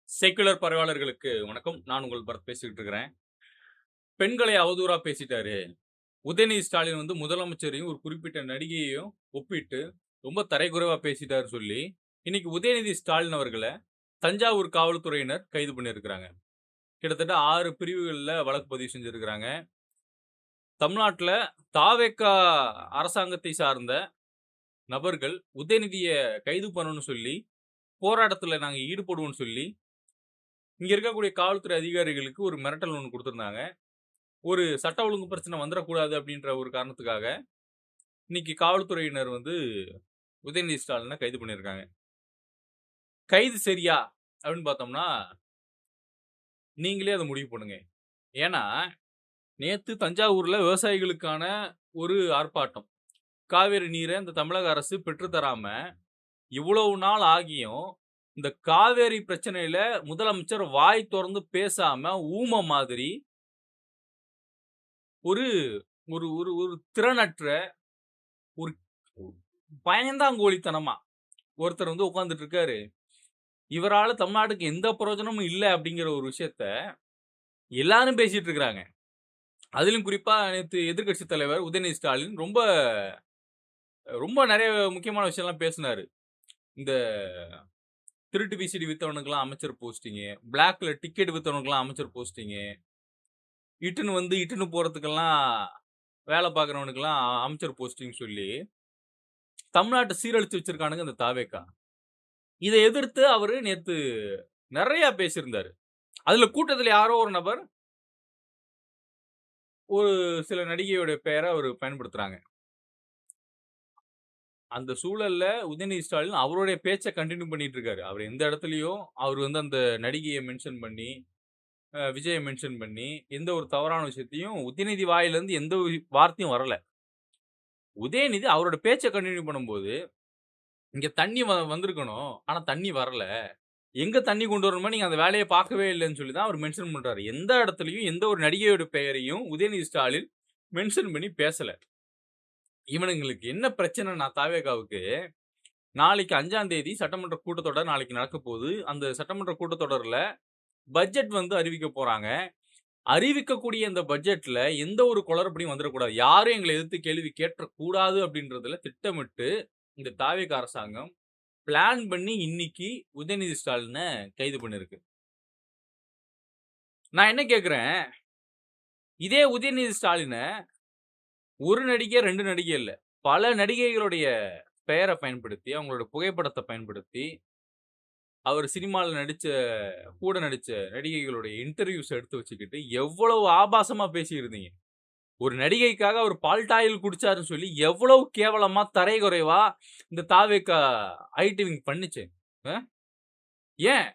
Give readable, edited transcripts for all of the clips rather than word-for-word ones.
Secular பரவாளர்களுக்கு வணக்கம். நான் உங்கள் பரத் பேசிக்கிட்டு இருக்கிறேன். பெண்களை அவதூறா பேசிட்டாரு. உதயநிதி ஸ்டாலின் வந்து முதலமைச்சரையும், ஒரு குறிப்பிட்ட நடிகையையும் ஒப்பிட்டு ரொம்ப தரைக்குறைவா பேசிட்டாருன்னு சொல்லி, இன்னைக்கு உதயநிதி ஸ்டாலின் அவர்கள தஞ்சாவூர் காவல்துறையினர் கைது பண்ணியிருக்கிறாங்க. கிட்டத்தட்ட 6 பிரிவுகள்ல வழக்கு பதிவு செஞ்சிருக்கிறாங்க. தமிழ்நாட்டுல தாவேகா அரசாங்கத்தை சார்ந்த நபர்கள் உதயநிதிய கைது பண்ணணும்னு சொல்லி, போராட்டத்துல நாங்க ஈடுபடுவோம்னு சொல்லி, இங்க இருக்கக்கூடிய காவல்துறை அதிகாரிகளுக்கு ஒரு மிரட்டல் ஒண்ணு குடுத்திருந்தாங்க. ஒரு சட்ட ஒழுங்கு பிரச்சனை வந்துரக்கூடாது அப்படின்ற ஒரு காரணத்துக்காக, இன்னைக்கு காவல்துறையினர் வந்து உதயநிதி ஸ்டாலின கைது பண்ணியிருக்காங்க. கைது சரியா? அப்படின்னு பார்த்தோம்னா, நீங்களே அத முடிவு பண்ணுங்க. ஏன்னா, நேத்து தஞ்சாவூர்ல விவசாயிகளுக்கான ஒரு ஆர்ப்பாட்டம். காவிரி நீர இந்த தமிழக அரசு பெற்று தராம, இவ்வளவு நாள் ஆகியும், இந்த காவேரி பிரச்சனையில முதலமைச்சர் வாய் தொறந்து பேசாம, ஊம மாதிரி ஒரு ஒரு ஒரு ஒரு திறனற்ற, ஒரு பயந்தாங்கோலித்தனமா ஒருத்தர் வந்து உட்கார்ந்துட்டு இருக்காரு. இவரால தமிழ்நாட்டுக்கு எந்த பிரயோஜனமும் இல்ல அப்படிங்கிற ஒரு விஷயத்த எல்லாரும் பேசிட்டு இருக்கிறாங்க. அதிலும் குறிப்பா நேத்து எதிர்க்கட்சித் தலைவர் உதயநிதி ஸ்டாலின் ரொம்ப ரொம்ப நெறைய முக்கியமான விஷயம்லாம் பேசினாரு. இந்த திருட்டு விசிடி வித்தவனுக்கெல்லாம் அமைச்சர் போஸ்டிங்கு, பிளாக்ல டிக்கெட் வித்தவனுக்கெல்லாம் அமைச்சர் போஸ்டிங்கு, இட்டுன்னு போறதுக்கெல்லாம் வேலை பார்க்கிறவனுக்கெல்லாம் அமைச்சர் போஸ்டிங் சொல்லி, தமிழ்நாட்ட சீரழிச்சு வச்சிருக்கானுங்க இந்த தாவேகா. இத எதிர்த்து அவரு நேத்து நெறைய பேசியிருந்தாரு. அதுல கூட்டத்துல யாரோ ஒரு நபர் ஒரு சில நடிகையோட பெயர அவரு பயன்படுத்துறாங்க. அந்த சூழல்ல உதயநிதி ஸ்டாலின் அவருடைய பேச்ச கன்டின்யூ பண்ணிட்டு இருக்காரு. அவரு எந்த இடத்துலயும் அவரு வந்து அந்த நடிகைய மென்ஷன் பண்ணி, விஜய மென்ஷன் பண்ணி, எந்த ஒரு தவறான விஷயத்தையும் உதயநிதி வாயிலிருந்து எந்த ஒரு வார்த்தையும் வரல. உதயநிதி அவரோட பேச்ச கன்டின்யூ பண்ணும்போது, இங்க தண்ணி வந்திருக்கணும். ஆனா தண்ணி வரல. எங்க தண்ணி கொண்டு வரணுமோ நீங்க அந்த வேலைய பார்க்கவே இல்லன்னு சொல்லி தான் அவரு மென்ஷன் பண்றாரு. எந்த இடத்துலயும் எந்த ஒரு நடிகையோட பெயரையும் உதயநிதி ஸ்டாலின் மென்ஷன் பண்ணி பேசல. இவனுங்களுக்கு என்ன பிரச்சனைன்னா தாவேகாவுக்கு, நாளைக்கு 5ஆம் தேதி சட்டமன்ற கூட்டத்தொடர் நாளைக்கு நடக்கப் போகுது. அந்த சட்டமன்ற கூட்டத்தொடர்ல பட்ஜெட் வந்து அறிவிக்கப் போறாங்க. அறிவிக்கக்கூடிய இந்த பட்ஜெட்ல எந்த ஒரு குளறுபடியும் வந்துறக்கூடாது. யாரும் எங்கள எதிர்த்து கேள்வி கேட்றக்கூடாது அப்படின்றதுல திட்டமிட்டு இந்த தாவேகா அரசாங்கம் பிளான் பண்ணி இன்னைக்கு உதயநிதி ஸ்டாலின கைது பண்ணிருக்கு. நான் என்ன கேட்கிறேன், இதே உதயநிதி ஸ்டாலின ஒரு நடிகை, 2 நடிகை இல்ல. பல நடிகைகளுடைய பெயர பயன்படுத்தி, அவங்களோட புகைப்படத்த பயன்படுத்தி, அவர் சினிமால கூட நடிச்ச நடிகைகளுடைய இன்டர்வியூஸ் எடுத்து வச்சுக்கிட்டு, எவ்வளவு ஆபாசமா பேசியிருந்தீங்க. ஒரு நடிகைக்காக அவர் பால்டாயில் குடிச்சாருன்னு சொல்லி, எவ்வளவு கேவலமா, தரைகுறைவா இந்த தாவேகா ஐடி விங் பண்ணுச்சு. அ ஏன்?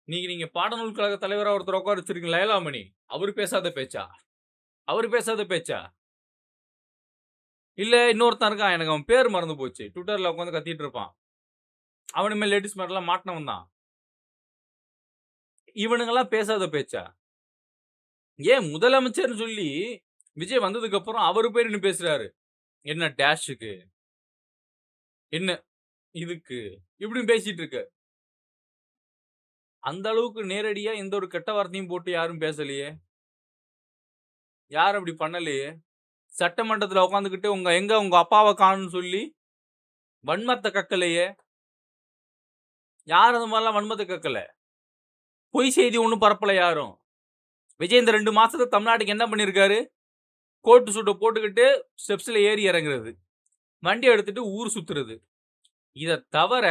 நீங்க பாடநூல் கழக தலைவரா ஒருத்தர உட்கார வச்சிருக்கீங்க லயலாமணி. அவரு பேசாத பேச்சா? அவரு பேசாத பேச்சா? இல்ல இன்னொருத்தன் இருக்கான். எனக்கு அவன் பேர் மறந்து போச்சு. ட்விட்டர்ல உட்கார்ந்து கத்திட்டு இருப்பான். அவனுமே லேடீஸ் மேட்டர்லாம் மாட்டுனவன் தான். இவனுங்கலாம் பேசாத பேச்சா? ஏன் முதலமைச்சர்ன்னு சொல்லி விஜய் வந்ததுக்கு அப்புறம் அவரு பேர் இன்னும் பேசுறாரு. என்ன டேஷ்க்கு, என்ன இதுக்கு, இப்படின்னு பேசிட்டு இருக்க. அந்த அளவுக்கு நேரடியா எந்த ஒரு கெட்ட வார்த்தையும் போட்டு யாரும் பேசலையே. யாரும் அப்படி பண்ணலையே. சட்டமன்றத்துல உட்கார்ந்துகிட்டு உங்க அப்பாவ காணோம்னு சொல்லி வன்மத்த கக்கலையே. யாரும் அந்த மாரிலாம் வன்மத்த கக்கல. பொய் செய்தி ஒண்ணும் பரப்பல யாரும். விஜய் இந்த 2 மாசத்துல தமிழ்நாட்டுக்கு என்ன பண்ணியிருக்காரு? கோட்டு சூட்ட போட்டுக்கிட்டு ஸ்டெப்ஸ்ல ஏறி இறங்குறது. வண்டிய எடுத்துட்டு ஊர் சுத்துறது. இத தவிர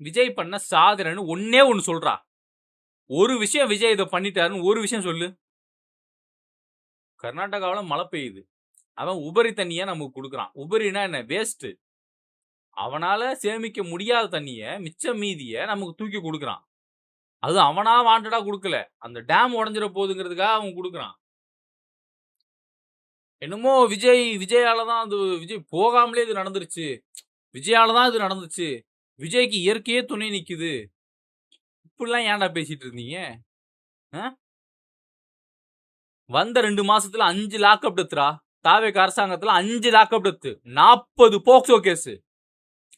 விஜய் பண்ண சாதனைன்னு ஒண்ணே ஒண்ணு சொல்றா. ஒரு விஷயம் விஜய் இத பண்ணிட்டாருன்னு ஒரு விஷயம் சொல்லு. கர்நாடகாவுல மழை பெய்யுது. அவன் உபரி தண்ணிய நமக்கு குடுக்குறான். உபரினா என்ன? வேஸ்ட். அவனால சேமிக்க முடியாத தண்ணிய, மிச்ச மீதிய நமக்கு தூக்கி குடுக்குறான். அது அவனா வாண்டடா குடுக்கல. அந்த டேம் உடைஞ்சிற போகுதுங்கிறதுக்காக அவன் குடுக்குறான். என்னமோ விஜயால தான் அது விஜய் போகாமலே இது நடந்துருச்சு. விஜயால தான் இது நடந்துச்சு. விஜய்க்கு இயற்கையே துணை நிக்குது. இப்படிலாம் ஏன்டா பேசிட்டு இருந்தீங்க? அ? வந்த 2 மாசத்துல 5 லாக்அப் டெத்ரா. தாவேகா அரசாங்கத்துல 5 lockup death. 40 POCSO case.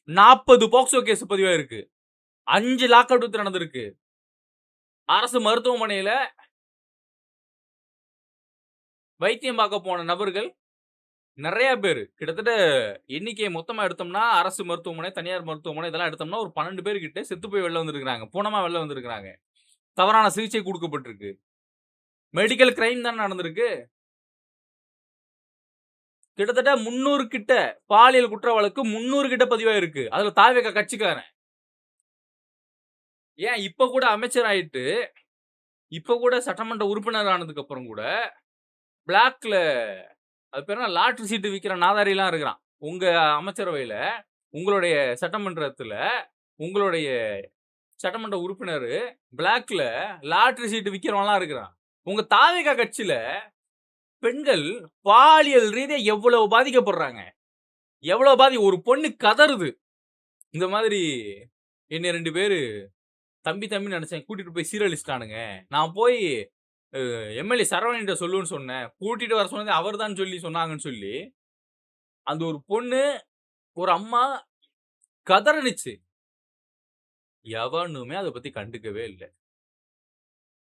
40 POCSO case பதிவாயிருக்கு. 5 லாக்அப் டெத் நடந்திருக்கு. அரசு மருத்துவமனையில வைத்தியம் பார்க்க போன நபர்கள் நெறைய பேரு. கிட்டத்தட்ட எண்ணிக்கைய மொத்தமா எடுத்தோம்னா, அரசு மருத்துவமனை, தனியார் மருத்துவமனை இதெல்லாம் எடுத்தோம்னா, ஒரு 12 பேர் கிட்ட செத்து போய் வெளில வந்திருக்காங்க. பூனமா வெளில வந்திருக்காங்க. தவறான சிகிச்சை குடுக்கப்பட்டிருக்கு. மெடிக்கல் கிரைம் தானே நடந்திருக்கு. கிட்டத்தட்ட 300 கிட்ட பாலியல் குற்ற வழக்கு 300 கிட்ட பதிவாயிருக்கு. அதுல தாவேகா கட்சிக்காரன். ஏன் இப்ப கூட அமைச்சர் ஆயிட்டு, இப்ப கூட சட்டமன்ற உறுப்பினர் ஆனதுக்கு அப்புறம் கூட, பிளாக்ல அது பேர் என்ன லாட்டரி சீட்டு விக்கிற நாதாரிலாம் இருக்கிறான். உங்க அமைச்சரவையில, உங்களுடைய சட்டமன்றத்துல, உங்களுடைய சட்டமன்ற உறுப்பினரு பிளாக்ல லாட்டரி சீட்டு விக்கிறவன்லாம் இருக்கிறான். உங்க தாவேகா கட்சியில பெண்கள் பாலியல் ரீதியா எவ்வளவு பாதிக்கப்படுறாங்க. எவ்வளவு ஒரு பொண்ணு கதறுது. இந்த மாதிரி என்னைய 2 பேரு தம்பின்னு நெனச்சேன். கூட்டிட்டு போய் சீரழிச்சுட்டானுங்க. நான் போய் எம்எல்ஏ சரவணன்ட்ட சொல்லுவேன்னு சொன்னேன். கூட்டிட்டு வர சொன்னது அவர்தான் சொல்லி சொன்னாங்கன்னு சொல்லி, அந்த ஒரு பொண்ணு, ஒரு அம்மா கதறுனுச்சு. எவனுமே அத பத்தி கண்டுக்கவே இல்ல.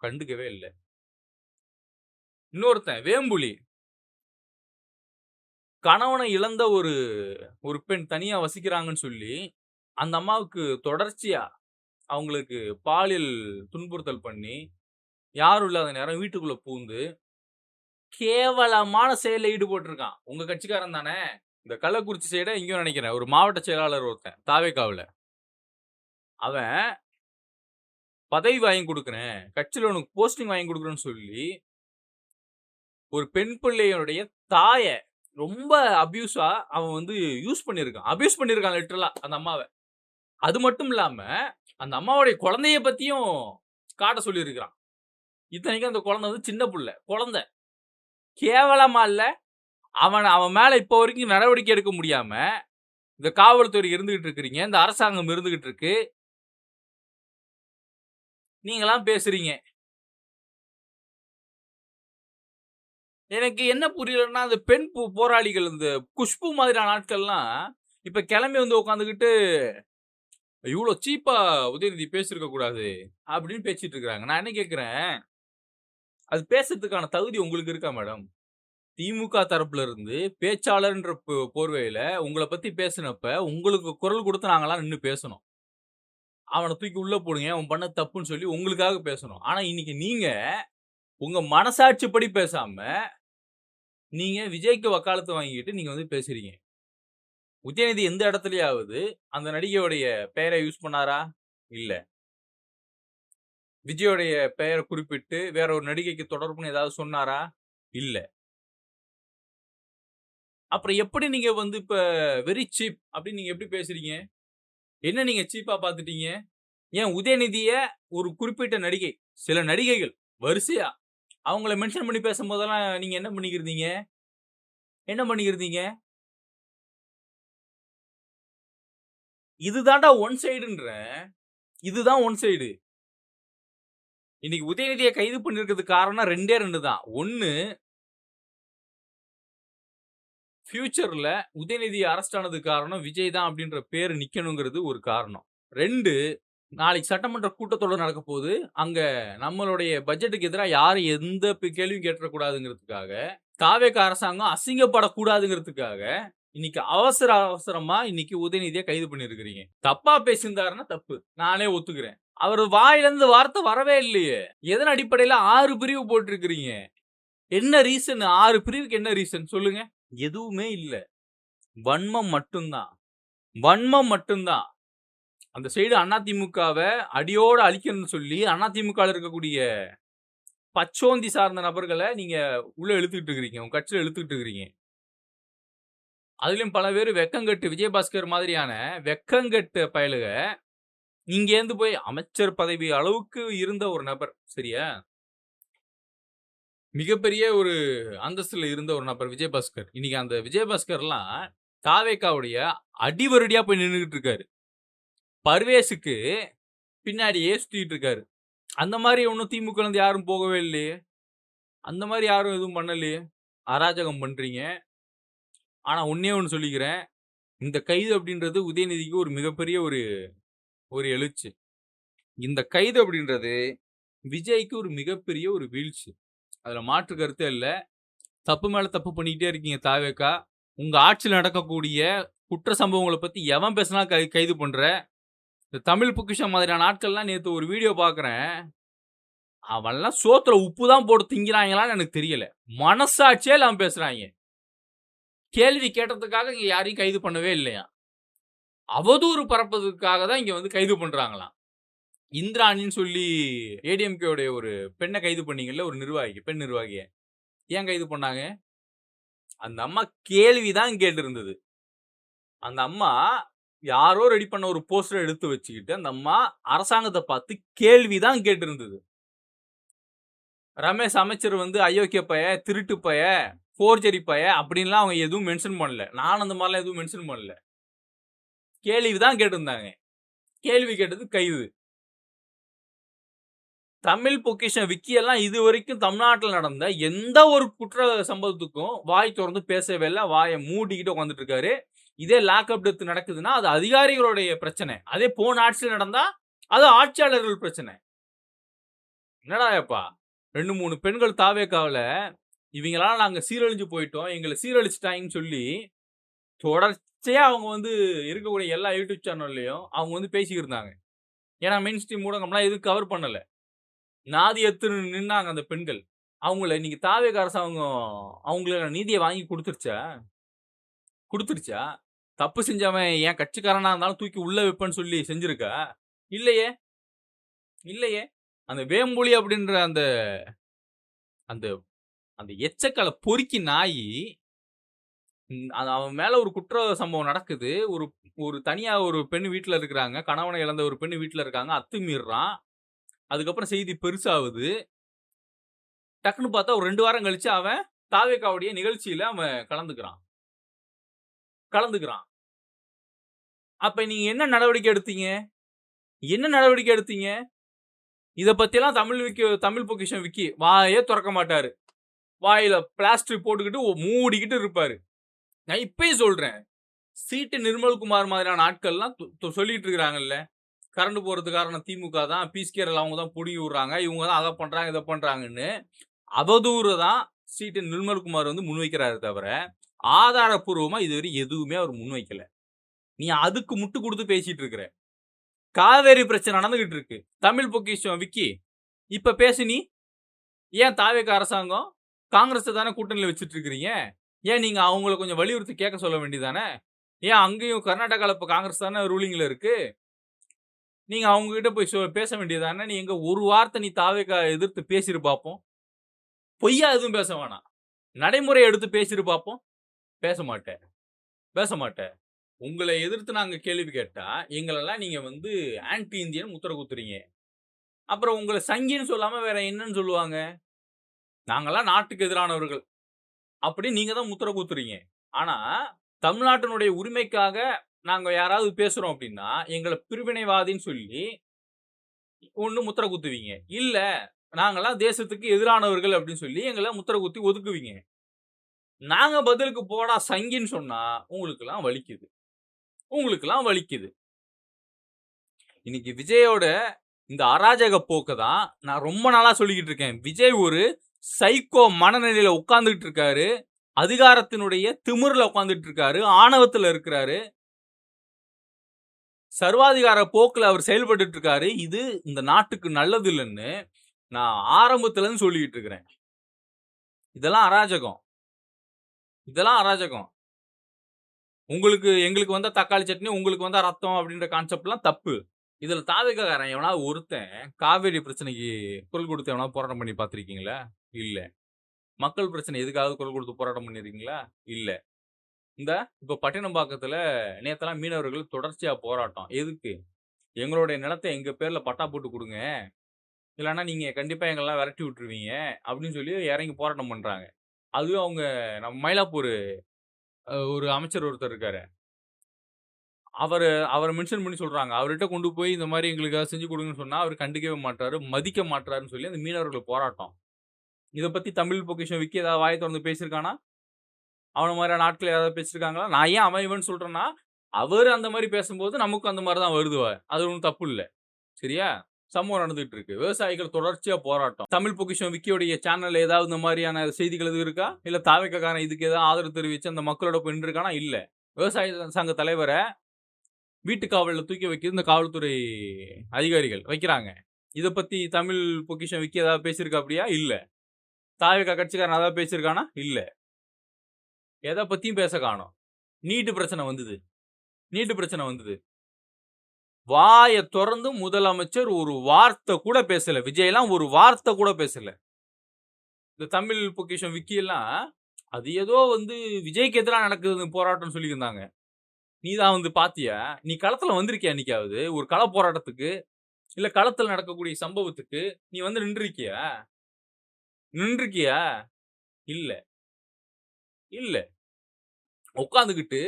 கண்டுக்கவே இல்ல. இன்னொருத்தன் வேம்புலி. கணவனை இழந்த ஒரு பெண் தனியா வசிக்கிறாங்கன்னு சொல்லி, அந்த அம்மாவுக்கு தொடர்ச்சியா அவங்களுக்கு பாலியல் துன்புறுத்தல் பண்ணி, யாரும் இல்லாத நேரம் வீட்டுக்குள்ள பூந்து, கேவலமான செயல்ல ஈடுபட்டுருக்கான். உங்க கட்சிக்காரன் தானே? இந்த கள்ளக்குறிச்சி சைடோ எங்கேயோ நெனைக்கிறேன். ஒரு மாவட்ட செயலாளர் ஒருத்தன், தாவேகாவுல. அவன் பதவி வாங்கி குடுக்குறேன், கட்சியில உனக்கு போஸ்டிங் வாங்கி குடுக்குறேன்னு சொல்லி, ஒரு பெண் பிள்ளையுடைய தாய ரொம்ப அபியூஸா அவன் வந்து யூஸ் பண்ணியிருக்கான். அபியூஸ் பண்ணியிருக்கான் லிட்டரலா அந்த அம்மாவ. அது மட்டும் இல்லாம, அந்த அம்மாவுடைய குழந்தைய பத்தியும் காட்ட சொல்லியிருக்கான். இத்தனைக்கும் அந்த குழந்தை வந்து சின்ன புள்ள. குழந்தை. கேவலமா இல்ல? அவன் மேல இப்ப வரைக்கும் நடவடிக்கை எடுக்க முடியாம, இந்த காவல்துறை இருந்துகிட்டு இருக்கிறீங்க. இந்த அரசாங்கம் இருந்துகிட்டு இருக்கு. நீங்கலாம் பேசுறீங்க. எனக்கு என்ன புரியலன்னா, அந்த பெண் போராளிகள், இந்த குஷ்பு மாதிரியான ஆட்கள்லாம், இப்ப கிளம்பி வந்து உட்காந்துக்கிட்டு, இவ்ளோ சீப்பா உதயநிதி பேசியிருக்க கூடாது, அப்படின்னு பேசிட்டு இருக்காங்க. நான் என்ன கேட்கிறேன், அது பேசுறதுக்கான தகுதி உங்களுக்கு இருக்கா மேடம்? திமுக தரப்புல இருந்து பேச்சாளர்ன்ற போர்வையில உங்கள பத்தி பேசினப்ப, உங்களுக்கு குரல் குடுத்து நாங்கலாம் நின்னு பேசணும். அவன தூக்கி உள்ள போடுங்க, அவன் பண்ணது தப்புன்னு சொல்லி உங்களுக்காக பேசணும். ஆனா இன்னைக்கு நீங்க, உங்க மனசாட்சிப்படி பேசாம, நீங்க விஜய்க்கு வக்காலத்து வாங்கிட்டு நீங்க வந்து பேசுறீங்க. உதயநிதி எந்த இடத்துலயாவது அந்த நடிகையுடைய பெயரை யூஸ் பண்ணாரா? இல்ல. விஜயோடைய பெயர குறிப்பிட்டு வேற ஒரு நடிகைக்கு தொடர்புன்னு ஏதாவது சொன்னாரா? இல்ல. அப்புறம் எப்படி நீங்க வந்து இப்ப வெரி சீப் அப்படின்னு நீங்க எப்படி பேசுறீங்க? என்ன நீங்க சீப்பா பார்த்துட்டீங்க? ஏன் உதயநிதிய ஒரு குறிப்பிட்ட நடிகை, சில நடிகைகள் வரிசையா அவங்கள மென்ஷன் பண்ணி பேசும்போதெல்லாம் நீங்க என்ன பண்ணிக்கிருந்தீங்க? என்ன பண்ணிக்கிருந்தீங்க? இது தான்டா ஒன் சைடுன்றேன். இதுதான் ஒன் சைடு. இன்னைக்கு உதயநிதிய கைது பண்ணியிருக்கிறதுக்கு காரணம் 2டே 2 தான். 1 ஃபியூச்சர்ல உதயநிதி அரெஸ்ட் ஆனதுக்கு காரணம் விஜய் தான் அப்படின்ற பேரு நிக்கணுங்கிறது ஒரு காரணம். 2 நாளைக்கு சட்டமன்ற கூட்டத்தொடர் நடக்க போகுது. அங்க நம்மளுடைய பட்ஜெட்டுக்கு எதிரா யாரும் எந்த கேள்வியும் கேட்டுறக்கூடாதுங்கிறதுக்காக, தாவேகா அரசாங்கம் அசிங்கப்படக்கூடாதுங்கிறதுக்காக, இன்னைக்கு அவசரமா இன்னைக்கு உதயநிதிய கைது பண்ணியிருக்கிறீங்க. தப்பா பேசியிருந்தாருன்னா தப்பு. நானே ஒத்துக்கிறேன். அவரு வாயிலிருந்து வார்த்தை வரவே இல்லையே. எதன் அடிப்படையில 6 பிரிவு போட்டிருக்கிறீங்க? என்ன ரீசன்? 6 பிரிவுக்கு என்ன ரீசன் சொல்லுங்க? எதுவுமே இல்ல. வன்மம் மட்டும்தான். வன்மம் மட்டும்தான். அந்த சைடு அதிமுகவ அடியோட அழிக்கணும்னு சொல்லி, அதிமுகல இருக்கக்கூடிய பச்சோந்தி சார்ந்த நபர்கள நீங்க உள்ள இழுத்துக்கிட்டு இருக்கிறீங்க. உங்க கட்சியில இழுத்துக்கிட்டு இருக்கிறீங்க. அதிலும் பல பேரு வெக்கங்கெட்டு விஜயபாஸ்கர் மாதிரியான வெக்கங்கெட்ட பயலுக, இங்கேருந்து போய் அமைச்சர் பதவி அளவுக்கு இருந்த ஒரு நபர். சரியா? மிகப்பெரிய ஒரு அந்தஸ்துல இருந்த ஒரு நபர் விஜயபாஸ்கர். இன்னைக்கு அந்த விஜயபாஸ்கர்லாம் தாவேகாவுடைய அடிவருடியா போய் நின்னுகிட்டு இருக்காரு. பர்வேஸுக்கு பின்னாடியே சுத்திட்டு இருக்காரு. அந்த மாரி ஒண்ணும் திமுகலருந்து யாரும் போகவே இல்லையே. அந்த மாரி யாரும் எதுவும் பண்ணலையே. அராஜகம் பண்றீங்க. ஆனா ஒண்ணே ஒண்ணு சொல்லிக்கிறேன். இந்த கைது அப்படின்றது உதயநிதிக்கு ஒரு மிகப்பெரிய ஒரு எழுச்சி. இந்த கைது அப்படின்றது விஜய்க்கு ஒரு மிகப்பெரிய ஒரு வீழ்ச்சி. அதுல மாற்று கருத்தே இல்ல. தப்பு மேல தப்பு பண்ணிக்கிட்டே இருக்கீங்க தாவேகா. உங்க ஆட்சியில நடக்கக்கூடிய குற்ற சம்பவங்கள பத்தி எவன் பேசினாலும் கைது பண்ற. இந்த தமிழ் பொக்கிஷம் மாதிரியான ஆட்கள்லாம் நேத்து ஒரு வீடியோ பார்க்குறேன். அவன்லாம் சோத்துல உப்பு தான் போட்டு திங்கிறாங்களான்னு எனக்கு தெரியல. மனசாட்சியே இல்லாம பேசுறாய்ங்க. கேள்வி கேட்டதுக்காக இங்க யாரையும் கைது பண்ணவே இல்லையாம். அவதூறு பரப்புவதற்காக தான் இங்க வந்து கைது பண்றாங்களாம். இந்திராணின்னு சொல்லி ஏடிஎம்கே உடைய ஒரு பெண்ண கைது பண்ணீங்கல்ல, ஒரு நிர்வாகி, பெண் நிர்வாகிய. ஏன் கைது பண்ணாங்க? அந்த அம்மா கேள்வி தான் கேட்டிருந்தது. அந்த அம்மா யாரோ ரெடி பண்ண ஒரு போஸ்டர எடுத்து வச்சுக்கிட்டு, அந்த அம்மா அரசாங்கத்த பார்த்து கேள்வி தான் கேட்டிருந்தது. ரமேஷ் அமைச்சர் வந்து அயோக்கிய பய, திருட்டு பய, ஃபோர்ஜரி பய அப்படின்லாம் அவங்க எதுவும் மென்ஷன் பண்ணல. நானும் அந்த மாதிரிலாம் எதுவும் மென்ஷன் பண்ணல. கேள்வி தான் கேட்டிருந்தாங்க. கேள்வி கேட்டது கைது. தமிழ் பொக்கிஷம் விக்கி எல்லாம் இதுவரைக்கும் தமிழ்நாட்டுல நடந்த எந்த ஒரு குற்ற சம்பவத்துக்கும் வாய் தொறந்து பேசவே இல்ல. வாய மூடிக்கிட்டு உட்கார்ந்துட்டு இருக்காரு. இதே லாக்அப் டெத் நடக்குதுன்னா, அது அதிகாரிகளுடைய பிரச்சனை. அதே போன ஆட்சியில நடந்தா, அது ஆட்சியாளர்கள் பிரச்சனை. என்னடா யப்பா! 2, 3 பெண்கள் தாவேக்காவுல, இவங்களால நாங்க சீரழிஞ்சு போயிட்டோம். எங்கள சீரழிச்சுட்டாங்கன்னு சொல்லி, தொடர்ச்சியா அவங்க வந்து இருக்கக்கூடிய எல்லா யூடியூப் சேனல்லயும் அவங்க வந்து பேசிக்கிட்டு இருந்தாங்க. ஏன்னா மெயின் ஸ்ட்ரீம் ஊடகம்லாம் எதுவும் கவர் பண்ணல. நாதி எத்துன்னு நின்னாங்க அந்த பெண்கள். அவங்கள இன்னைக்கு தாவேகா அரசாங்கம் அவங்கள நீதிய வாங்கி குடுத்துருச்சா? குடுத்துருச்சா? தப்பு செஞ்சவன் என் கட்சிக்காரனா இருந்தாலும் தூக்கி உள்ள வைப்பேன்னு சொல்லி செஞ்சிருக்கா? இல்லையே! இல்லையே! அந்த வேம்புலி அப்படின்ற அந்த அந்த அந்த எச்சக்கல பொறுக்கி நாயி, அது அவன் மேல ஒரு குற்ற சம்பவம் நடக்குது. ஒரு ஒரு தனியா ஒரு பெண் வீட்ல இருக்கிறாங்க. கணவனை இழந்த ஒரு பெண் வீட்ல இருக்காங்க. அத்துமீறுறான். அதுக்கப்புறம் செய்தி பெருசாவுது. டக்குன்னு பார்த்தா ஒரு 2 வாரம் கழிச்சு அவன் தாவேகாவுடைய நிகழ்ச்சியில அவன் கலந்துக்கிறான். கலந்துக்கிறான். அப்ப நீங்க என்ன நடவடிக்கை எடுத்தீங்க? என்ன நடவடிக்கை எடுத்தீங்க? இத பத்திலாம் தமிழ் பொக்கிஷம் விக்கி வாயே தொறக்க மாட்டாரு. வாயில பிளாஸ்டர் போட்டுக்கிட்டு மூடிக்கிட்டு இருப்பாரு. நான் இப்பயும் சொல்றேன். சீட்டு நிர்மல்குமார் மாதிரியான ஆட்கள்லாம் சொல்லிட்டு இருக்கிறாங்கல்ல. கரண்ட் போறதுக்கு காரணம் திமுக தான். பீஸ்கேரல் அவங்க தான் புடுங்கி விடுறாங்க. இவங்க தான் அத பண்றாங்க, இத பண்றாங்கன்னு அவதூறு தான் சீட்டு நிர்மல்குமார் வந்து முன்வைக்கிறாரு தவிர, ஆதாரப்பூர்வமா இதுவரை எதுவுமே அவர் முன்வைக்கல. நீ அதுக்கு முட்டு குடுத்து பேசிட்டு இருக்கிற. காவேரி பிரச்சனை நடந்துகிட்டு இருக்கு. தமிழ் பொக்கிஷம் விக்கி, இப்ப பேசு நீ. ஏன் தாவேகா அரசாங்கம் காங்கிரஸ தானே கூட்டணியில வச்சுட்டு இருக்கிறீங்க? ஏன் நீங்க அவங்கள கொஞ்சம் வலியுறுத்தி கேட்க சொல்ல வேண்டியதானே? ஏன் அங்கேயும் கர்நாடகால இப்ப காங்கிரஸ் தானே ரூலிங்ல இருக்கு. நீங்க அவங்க கிட்ட போய் பேச வேண்டியதானே? நீ எங்க ஒரு வார்த்தை நீ தாவேகா எதிர்த்து பேசிரு பார்ப்போம். பொய்யா எதுவும் பேச வேணாம். நடைமுறைய எடுத்து பேசிரு பார்ப்போம். பேச மாட்ட. பேச மாட்ட. உங்கள எதிர்த்து நாங்க கேள்வி கேட்டா, எங்களெல்லாம் நீங்க வந்து ஆன்டி இந்தியன் முத்திர குத்துறீங்க. அப்புறம் உங்கள சங்கின்னு சொல்லாம வேற என்னன்னு சொல்லுவாங்க? நாங்கலாம் நாட்டுக்கு எதிரானவர்கள். அப்படி நீங்க தான் முத்திர குத்துறீங்க. ஆனா, தமிழ்நாட்டினுடைய உரிமைக்காக நாங்க யாராவது பேசுறோம் அப்படின்னா, எங்கள பிரிவினைவாதின்னு சொல்லி ஒண்ணு முத்திர குத்துவீங்க. இல்ல, நாங்கலாம் தேசத்துக்கு எதிரானவர்கள் அப்படின்னு சொல்லி எங்கள முத்திர குத்தி ஒதுக்குவீங்க. நாங்க பதிலுக்கு போடா சங்கின்னு சொன்னா, உங்களுக்கெல்லாம் வலிக்குது. உங்களுக்கெல்லாம் வலிக்குது. இன்னைக்கு விஜயோட இந்த அராஜக போக்க தான் நான் ரொம்ப நாளா சொல்லிக்கிட்டு இருக்கேன். விஜய் ஒரு சைக்கோ மனநிலையில உட்கார்ந்துட்டு இருக்காரு. அதிகாரத்தினுடைய திமிர்ல உட்கார்ந்துட்டு இருக்காரு. ஆணவத்துல இருக்கிறாரு. சர்வாதிகார போக்குல அவர் செயல்பட்டுட்டு இருக்காரு. இது இந்த நாட்டுக்கு நல்லது இல்லைன்னு நான் ஆரம்பத்துல இருந்து சொல்லிக்கிட்டு இருக்கிறேன். இதெல்லாம் அராஜகம். இதெல்லாம் அராஜகம். எங்களுக்கு வந்தா தக்காளி சட்னி, உங்களுக்கு வந்தா ரத்தம் அப்படின்ற கான்செப்ட்லாம் தப்பு. இதுல தாவேகாக்காரன் எவனாவது ஒருத்தன் காவேரி பிரச்சனைக்கு குரல் கொடுத்து எவனாவது போராட்டம் பண்ணி பார்த்திருக்கீங்களா? இல்ல. மக்கள் பிரச்சனை எதுக்காவது குரல் கொடுத்து போராட்டம் பண்ணியிருக்கீங்களா? இல்ல. இப்ப பட்டினப்பாக்கத்துல நேத்தெல்லாம் மீனவர்கள் தொடர்ச்சியா போராட்டம். எதுக்கு? எங்களுடைய நிலத்த எங்க பேர்ல பட்டா போட்டு குடுங்க. இல்லன்னா நீங்க கண்டிப்பா எங்களெல்லாம் விரட்டி விட்டுருவீங்க. அப்படின்னு சொல்லி இறங்கி போராட்டம் பண்றாங்க. அதுவும் அவங்க நம்ம மயிலாப்பூர் ஒரு அமைச்சர் ஒருத்தர் இருக்காரு. அவர மென்ஷன் பண்ணி சொல்றாங்க. அவர்கிட்ட கொண்டு போய் இந்த மாரி எங்களுக்கு ஏதாவது செஞ்சு குடுங்கன்னு சொன்னா, அவரு கண்டுக்கவே மாட்றாரு, மதிக்க மாட்றாருன்னு சொல்லி அந்த மீனவர்கள் போராட்டம். இத பத்தி தமிழ் பொக்கிஷம் விக்கி ஏதாவது வாய தொறந்து பேசியிருக்கானா? அவன மாரியான ஆட்கள் யாராவது பேசியிருக்காங்களா? நான் ஏன் அவன் இவன்னு சொல்றேன்னா, அவரு அந்த மாரி பேசும்போது நமக்கும் அந்த மாரி தான் வருது. அது ஒண்ணும் தப்பு இல்ல. சரியா? சம்பவம் நடந்துட்டு இருக்கு. விவசாயிகள் தொடர்ச்சியா போராட்டம். தமிழ் பொக்கிஷம் விக்கியோடைய சேனல்ல ஏதாவது இந்த மாதிரியான செய்திகள் எதுவும் இருக்கா? இல்ல தாவேக்காரன் இதுக்கு ஏதாவது ஆதரவு தெரிவிச்சு அந்த மக்களோட போய் நின்றுருக்கானா? இல்ல. விவசாய சங்க தலைவர வீட்டு காவல்ல தூக்கி வைக்கிறது இந்த காவல்துறை அதிகாரிகள் வைக்கிறாங்க. இத பத்தி தமிழ் பொக்கிஷம் விக்கி ஏதாவது பேசியிருக்காப்டியா? இல்ல. தாவேக்கா கட்சிக்காரன் ஏதாவது பேசியிருக்கானா? இல்ல. எத பத்தியும் பேச காணோம். நீட் பிரச்சனை வந்தது. நீட் பிரச்சனை வந்தது. வாய தொறந்து முதலமைச்சர் ஒரு வார்த்தை கூட பேசல. விஜய்லாம் ஒரு வார்த்தை கூட பேசல. இந்த தமிழ் பொக்கிஷம் விக்கி எல்லாம் அது ஏதோ வந்து விஜய்க்கு எதிரா நடக்குது போராட்டம்னு சொல்லியிருந்தாங்க. நீ தான் வந்து பாத்தியா? நீ களத்துல வந்திருக்கியா என்னைக்காவது? ஒரு கள போராட்டத்துக்கு, இல்ல களத்துல நடக்கக்கூடிய சம்பவத்துக்கு நீ வந்து நின்றுருக்கியா? நின்றுருக்கியா? இல்ல. இல்ல. உட்கார்ந்துகிட்டு,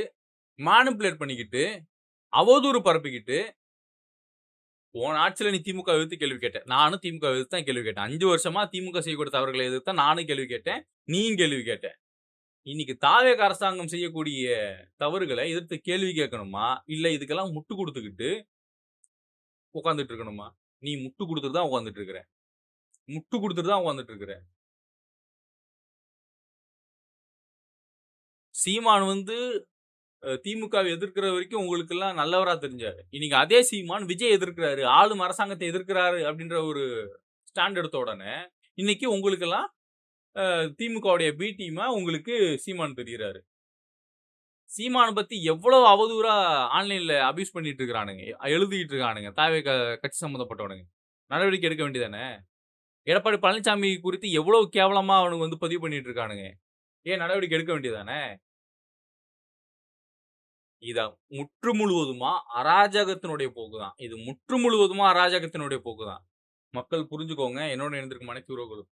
மேனிபுலேட் பண்ணிக்கிட்டு, அவதூறு பரப்பிக்கிட்டு, போன ஆட்சியில நீ திமுக எதிர்த்து கேள்வி கேட்ட. நானும் திமுக எதிர்த்து தான் கேள்வி கேட்டேன். 5 வருஷமா திமுக செய்யக்கூடிய தவறுகளை எதிர்த்து தான் நானும் கேள்வி கேட்டேன். நீயும் கேள்வி கேட்ட. இன்னைக்கு தாவேக அரசாங்கம் செய்யக்கூடிய தவறுகளை எதிர்த்து கேள்வி கேட்கணுமா? இல்ல இதுக்கெல்லாம் முட்டு குடுத்துக்கிட்டு உட்கார்ந்துட்டு இருக்கணுமா? நீ முட்டு குடுத்துட்டு தான் உட்கார்ந்துட்டு இருக்கிற. முட்டு குடுத்துட்டு தான் உட்கார்ந்துட்டு இருக்கிற. சீமான் வந்து திமுகவை எதிர்க்கிற வரைக்கும் உங்களுக்கெல்லாம் நல்லவரா தெரிஞ்சாரு. இன்னைக்கு அதே சீமான் விஜய் எதிர்க்கிறாரு. ஆளும் அரசாங்கத்தை எதிர்க்கிறாரு அப்படின்ற ஒரு ஸ்டாண்ட் எடுத்த உடனே, இன்னைக்கு உங்களுக்கெல்லாம் திமுகவுடைய பி டீமா உங்களுக்கு சீமான் தெரியிறாரு. சீமான பத்தி எவ்வளவு அவதூறா ஆன்லைன்ல அபியூஸ் பண்ணிட்டு இருக்கிறானுங்க. எழுதிட்டு இருக்கானுங்க. தாவேகா கட்சி சம்பந்தப்பட்டவனுங்க. நடவடிக்கை எடுக்க வேண்டியதானே? எடப்பாடி பழனிசாமி குறித்து எவ்வளவு கேவலமா அவனுங்க வந்து பதிவு பண்ணிட்டு இருக்கானுங்க. ஏன் நடவடிக்கை எடுக்க வேண்டியதானே? இத முற்று முழுவதுமா அராஜகத்தினுடைய போக்கு தான். இது முற்று முழுவதுமா அராஜகத்தினுடைய போக்கு தான். மக்கள் புரிஞ்சுக்கோங்க. என்னோட இணைந்திருக்கும் அனைத்து உறவுகளும்.